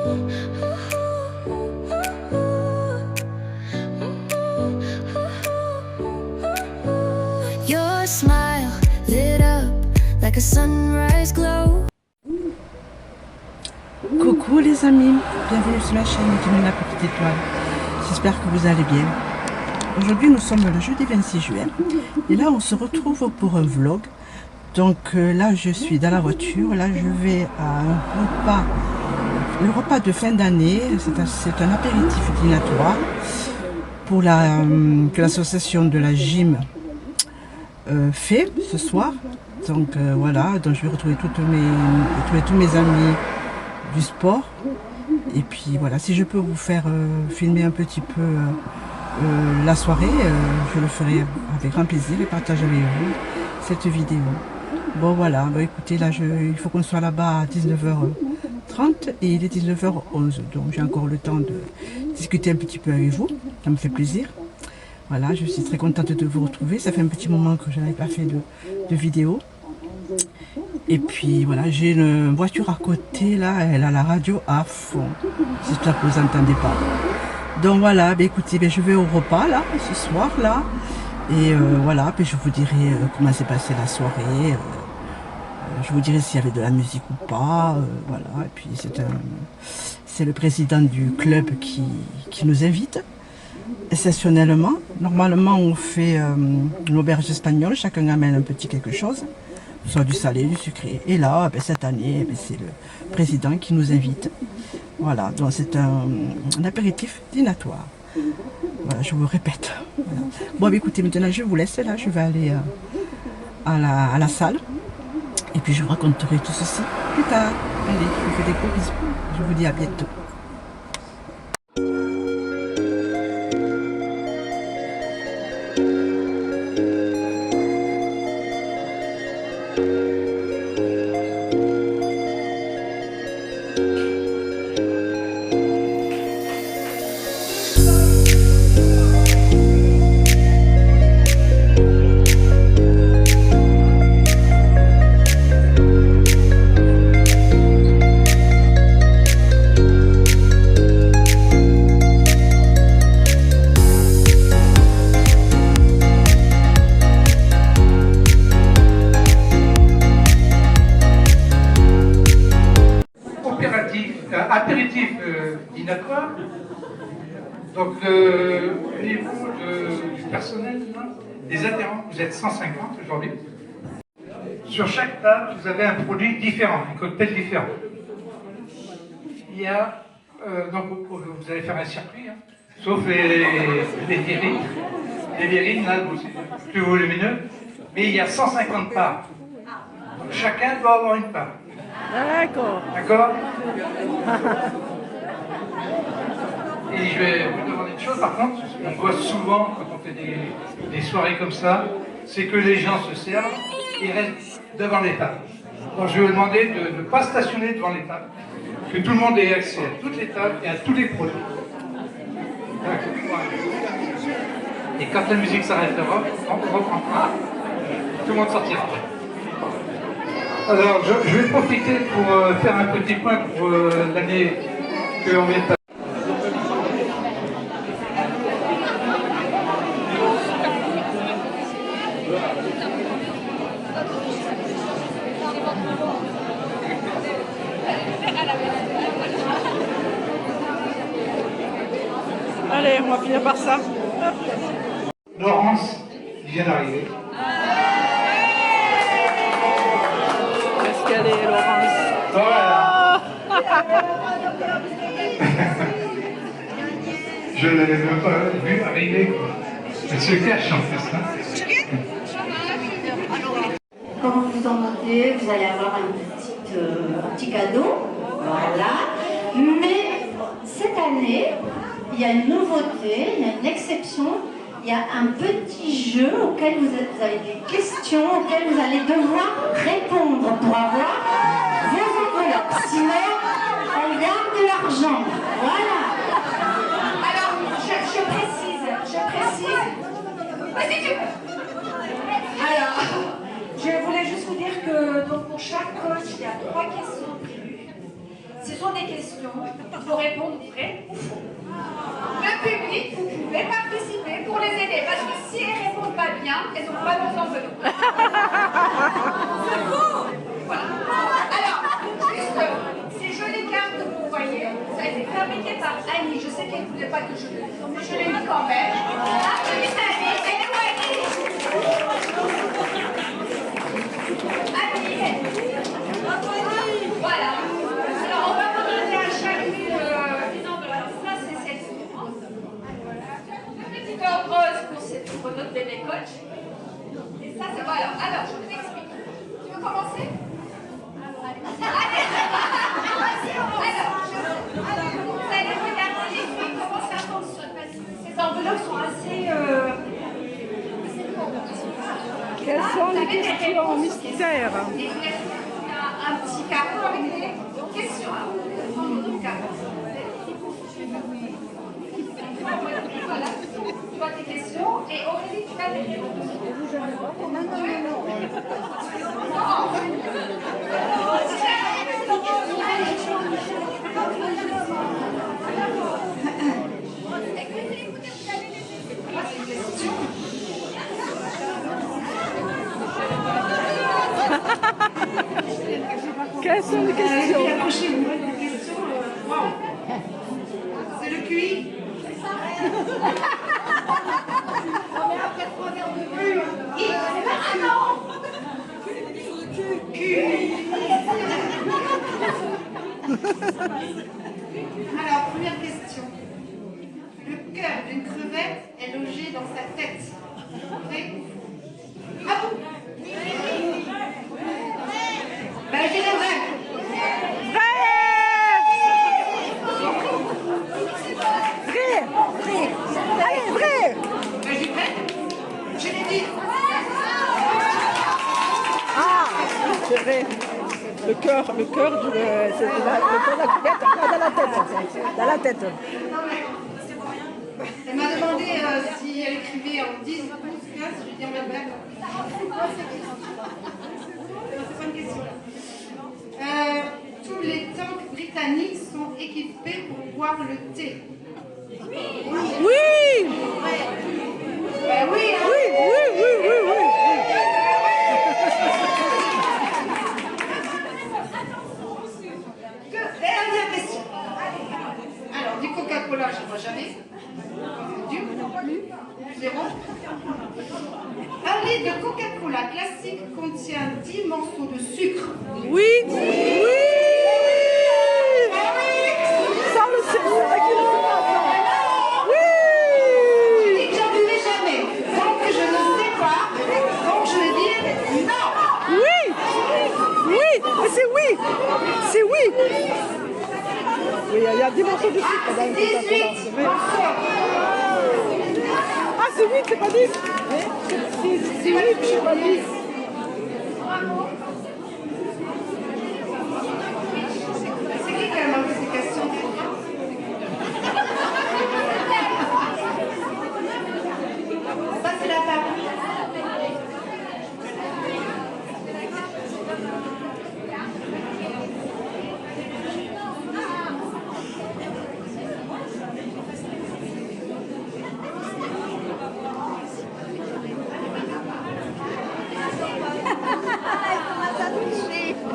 Your smile lit up like a sunrise glow. Coucou les amis, bienvenue sur la chaîne de la petite étoile. J'espère que vous allez bien. Aujourd'hui nous sommes le jeudi 26 juin et là on se retrouve pour un vlog. Donc là je suis dans la voiture, là je vais à un repas, le repas de fin d'année. C'est un apéritif dînatoire pour que l'association de la gym fait ce soir. Donc voilà, donc je vais retrouver tous mes amis du sport. Et puis voilà, si je peux vous faire filmer un petit peu la soirée, je le ferai avec grand plaisir et partager avec vous cette vidéo. Bon voilà, bah, écoutez, là il faut qu'on soit là-bas à 19h30 et il est 19h11, donc j'ai encore le temps de discuter un petit peu avec vous, ça me fait plaisir. Voilà, je suis très contente de vous retrouver, ça fait un petit moment que je n'avais pas fait de vidéo. Et puis voilà, j'ai une voiture à côté là, elle a la radio à fond, j'espère que vous n'entendez pas. Donc voilà, bah, écoutez, bah, je vais au repas là, ce soir là. Et voilà, puis je vous dirai comment s'est passée la soirée. Je vous dirai s'il y avait de la musique ou pas. Voilà, et puis c'est le président du club qui nous invite. Exceptionnellement, normalement on fait une auberge espagnole, chacun amène un petit quelque chose, soit du salé, du sucré. Et là, ben, cette année, ben, c'est le président qui nous invite. Voilà, donc c'est un apéritif dînatoire. Voilà, je vous répète. Voilà. Bon, ben, écoutez, maintenant je vous laisse là, je vais aller à la salle. Et puis je vous raconterai tout ceci plus tard. Allez, je vous fais des gros bisous. Je vous dis à bientôt. Apéritif dînatoire. Donc au niveau du personnel, des adhérents, vous êtes 150 aujourd'hui. Sur chaque table, vous avez un produit différent, un cocktail différent. Il y a, donc vous allez faire un circuit, hein, sauf les verrines. Les verrines, là, c'est plus volumineux, mais il y a 150 parts. Donc chacun doit avoir une part. D'accord. D'accord. Et je vais vous demander une chose, par contre, on voit souvent quand on fait des soirées comme ça, c'est que les gens se servent et restent devant les tables. Donc je vais vous demander de ne pas stationner devant les tables, que tout le monde ait accès à toutes les tables et à tous les produits. Et quand la musique s'arrêtera, on reprendra. Tout le monde sortira. Alors, je vais profiter pour faire un petit point pour l'année que l'on vient de passer. Allez, on va finir par ça. Laurence vient d'arriver. Est-ce qu'elle est, Laurence? Voilà. Je ne l'avais même pas vue arriver, quoi. Elle se cache en plus. Hein. Quand vous vous en montez, vous allez avoir un petit cadeau. Voilà. Mais cette année, il y a une nouveauté, il y a une exception. Il y a un petit jeu auquel vous avez des questions auxquelles vous allez devoir répondre pour avoir vos enveloppes. Sinon, on garde de l'argent. Voilà. Alors, je précise. Vas-y, tu... Alors, je voulais juste vous dire que donc, pour chaque coach, il y a 3 questions prévues. Ce sont des questions. Il faut répondre vrai ou faux. Le public, vous pouvez participer pour les aider. Parce que si elles ne répondent pas bien, elles n'ont pas besoin de nous. Voilà. Alors, juste, ces jolies cartes que vous voyez, ça a été fabriqué par Annie. Je sais qu'elle ne voulait pas que je le dise, mais je l'ai mis quand même. Applaudissez Annie. Elle est où Annie? Annie. Voilà. Alors, on va demander à chacune alors ça, c'est celle-ci. Le petit cœur rose pour notre bébé coach. Et ça, c'est voilà. Alors, je vous explique. Tu veux commencer? Allez. Alors, vous allez regarder les filles, comment ça fonctionne. Parce que ces enveloppes sont assez... Quelles sont les questions mystères? Et il y a un petit carreau avec des questions. Alors, on va prendre notre carreau. Voilà, tu vois tes questions et Aurélie, tu vas les réponses. Quelles sont les questions? Accrochez-vous, une question. Wow. C'est le QI. Alors, première question. Le cœur d'une crevette est logé dans sa tête. Vrai ou faux? Ah bon? Ben, je dirais vrai. Allez, vrai! Ben, je dis vrai. Je l'ai dit. Ah, c'est vrai. Le cœur du... c'est le cœur de la crevette dans la tête. Dans la tête. Elle m'a demandé si elle écrivait en 10 ou 12 cases. Je lui ai dit en même temps. C'est pas une question. Tous les tanks britanniques sont équipés pour boire le thé. Oui! Ben oui, hein. Oui. Dernière question. Alors, du Coca-Cola, je ne vois jamais. Du zéro. Un litre de Coca-Cola classique contient 10 morceaux de sucre. Oui! Ça, le sucre, oui! Je dis que j'en buvais jamais. Donc, je ne sais pas. Donc, je vais dire non. Oui, mais c'est oui. C'est oui. Oui, il y a 10 morceaux de sucre dans le Coca-Cola, 18 c'est vrai. morceaux. Ah, c'est 8, c'est pas 10. C'est 8, c'est pas 10. C'est qui a demandé ces questions? Ça, c'est la table.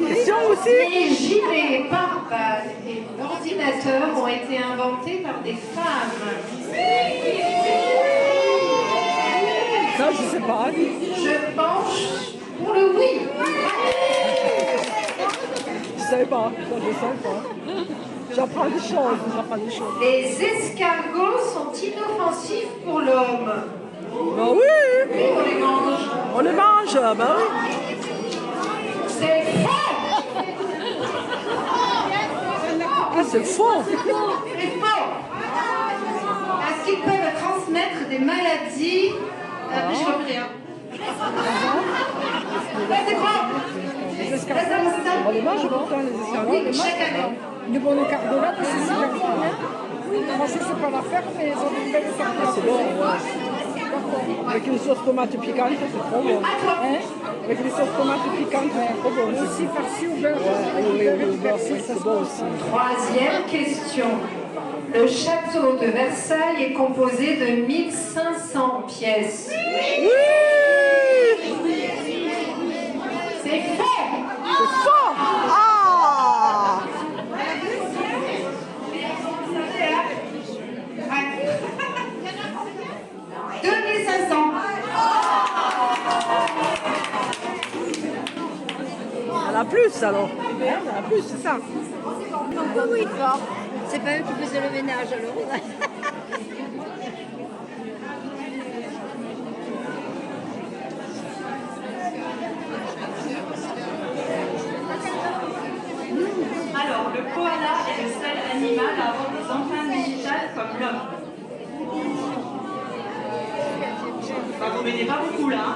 Question aussi. Les gilets pare-balles et l'ordinateur ont été inventés par des femmes. Ça, je sais pas. Je penche pour le oui. Je sais pas. Ça, je sais pas. J'apprends des choses. Les escargots sont inoffensifs pour l'homme. Bah oui. Oui, on les mange. On les mange, bah oui. C'est faux. Ah, c'est faux. C'est faux. Parce qu'ils peuvent transmettre des maladies. Je ne vois plus rien. Ouais, c'est faux. Les escargots, on les mange pourtant, les escargots. Oui, chaque année. Le bon carbonate, c'est super bon. Moi, je sais pas la faire, mais ils ont une belle escargot. C'est bon, ouais. Avec une sauce tomate piquante, c'est trop bon. À toi. Hein? Avec les sauces tomates piquantes, trop bon aussi. Aussi farci au beurre. Oui, au beurre, c'est bon aussi. Troisième question. Le château de Versailles est composé de 1500 pièces. Oui! C'est faux! C'est fort! Ah! 2500. Elle a plus alors. Elle a plus, c'est ça. Oui, fort. C'est pas eux qui faisaient le ménage alors. Alors, le koala est le seul animal à avoir des empreintes digitales comme l'homme. Bah, vous m'aidez pas beaucoup là. Hein.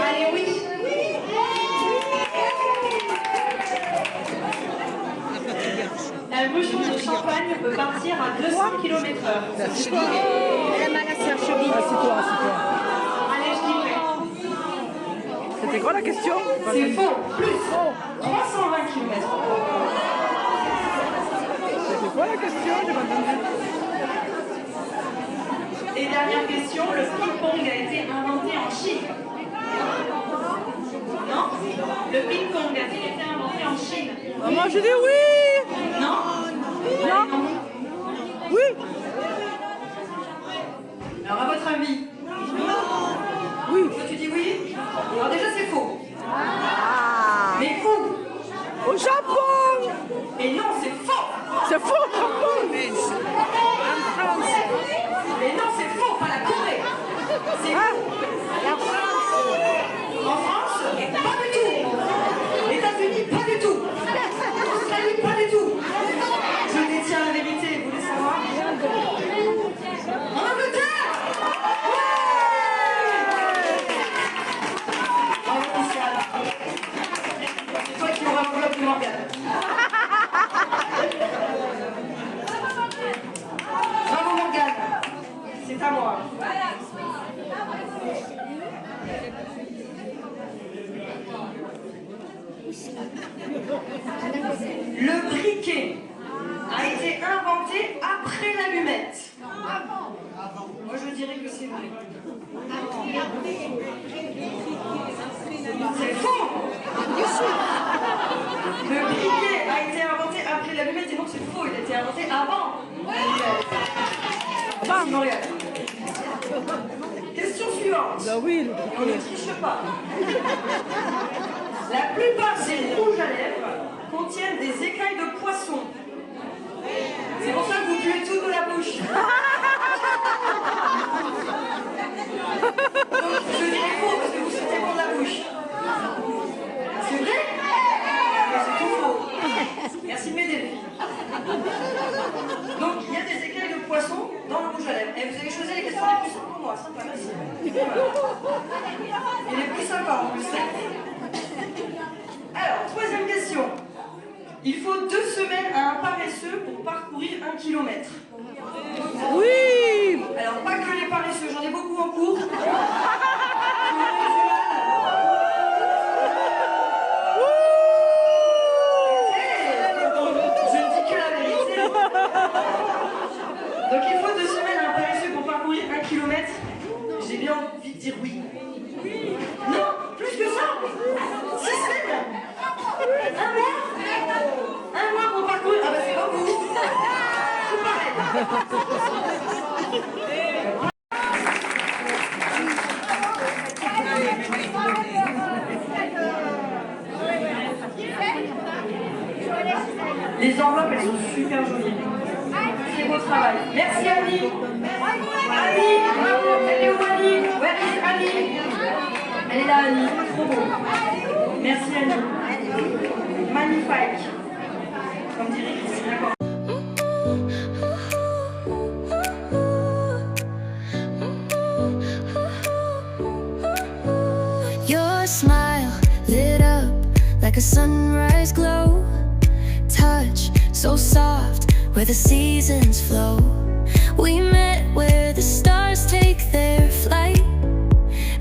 Allez, oui. Un bouchon de champagne peut partir à 200 km/h. La malasseur cheville. Ah, c'est toi. Allez, je dis vrai. C'était quoi la question? C'est faux. Plus. 320 km/h. C'était quoi la question? J'ai pas entendu. Et dernière question, le ping-pong a été inventé en Chine. Non? Le ping-pong a-t-il été inventé en Chine? Maman, j'ai dit oui! Non? Non? Oui? Alors à votre avis? Oui. Toi tu dis oui? Alors déjà c'est faux. Ah! Mais où? Au Japon! Et non, c'est faux! C'est faux, au Japon! Mais non, c'est faux, pas la Corée! C'est Hein? la France! En France? Pas du tout! États-Unis? Pas du tout! Australie? Pas du tout! Je détiens la vérité, vous voulez savoir? En Angleterre! Bravo, Pascal. C'est toi qui auras l'enveloppe de Morgane. Bravo Morgane. C'est à moi. Le briquet a été inventé après l'allumette. Moi je dirais que c'est vrai. C'est faux. Le briquet a été inventé après l'allumette et donc c'est faux, il a été inventé avant. Merci Montréal. Question suivante. Bah oui, On ne triche pas. La plupart des rouges à lèvres contiennent des écailles de poisson. C'est pour ça que vous puez tout de la bouche. Donc, je dirais faux parce que vous sentez bon de la bouche. C'est vrai? C'est tout faux. Merci de m'aider les filles. Donc, il y a des écailles de poisson dans le rouge à lèvres. Et vous avez choisi les questions les plus simples pour moi. Sympa, merci. Et les plus sympas en plus. Alors, troisième question. Il faut 2 semaines à un paresseux pour parcourir 1 km. oui! Alors, pas que les paresseux, j'en ai beaucoup en cours. Je ne dis que la vérité. Donc, il faut 2 semaines à un paresseux pour parcourir 1 km. J'ai bien envie de dire oui. Non, plus que ça. 6 semaines. Un mois pour parcourir. Ah bah c'est pas vous. Tout pareil. Les enveloppes, elles sont super jolies. C'est beau travail. Merci Annie. Annie, bravo. Elle est où Annie? Where is Annie? Elle est là Annie. Trop beau. Merci Annie. Magnifique. Comme dirait Christine, d'accord. Your smile lit up like a sunrise glow. Touch so soft where the seasons flow. We met where the stars take their flight.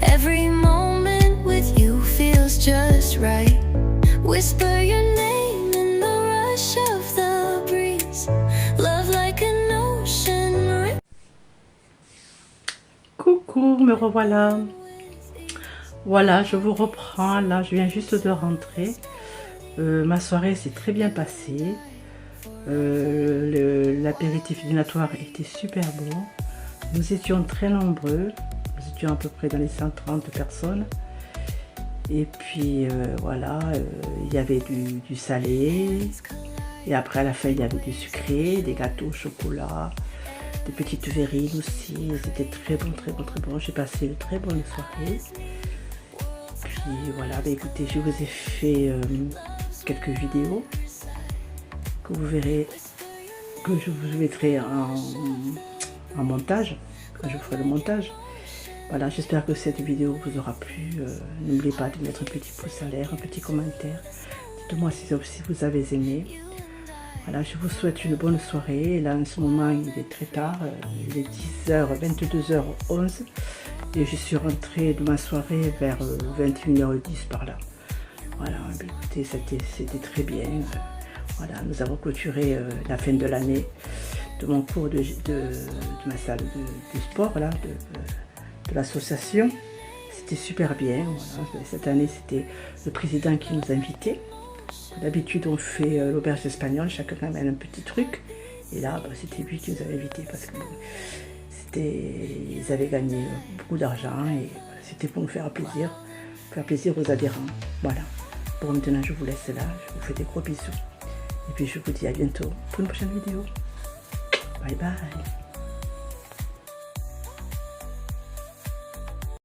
Every moment Whisper your name in the rush of the breeze. Love like an ocean. Coucou, me revoilà. Voilà, je vous reprends. Là, je viens juste de rentrer. Ma soirée s'est très bien passée. L'apéritif dînatoire était super bon. Nous étions très nombreux. Nous étions à peu près dans les 130 personnes. Et puis voilà, il y avait du salé. Et après, à la fin, il y avait du sucré, des gâteaux au chocolat, des petites verrines aussi. C'était très bon, très bon, très bon. J'ai passé une très bonne soirée. Puis voilà, bah écoutez, je vous ai fait quelques vidéos que vous verrez, que je vous mettrai en montage, quand je ferai le montage. Voilà, j'espère que cette vidéo vous aura plu. N'oubliez pas de mettre un petit pouce en l'air, un petit commentaire. Dites-moi si vous avez aimé. Voilà, je vous souhaite une bonne soirée. Là, en ce moment, il est très tard. Il est 10h, 22h11. Et je suis rentrée de ma soirée vers 21h10 par là. Voilà, écoutez, c'était très bien. Voilà, nous avons clôturé la fin de l'année de mon cours de ma salle de sport, là, de l'association. C'était super bien. Voilà. Cette année, c'était le président qui nous invitait. D'habitude, on fait l'auberge espagnole, chacun amène un petit truc. Et là, bah, c'était lui qui nous avait invités parce que ils avaient gagné beaucoup d'argent et voilà, c'était pour nous faire plaisir aux adhérents. Voilà. Bon, maintenant, je vous laisse là. Je vous fais des gros bisous. Et puis, je vous dis à bientôt pour une prochaine vidéo. Bye bye.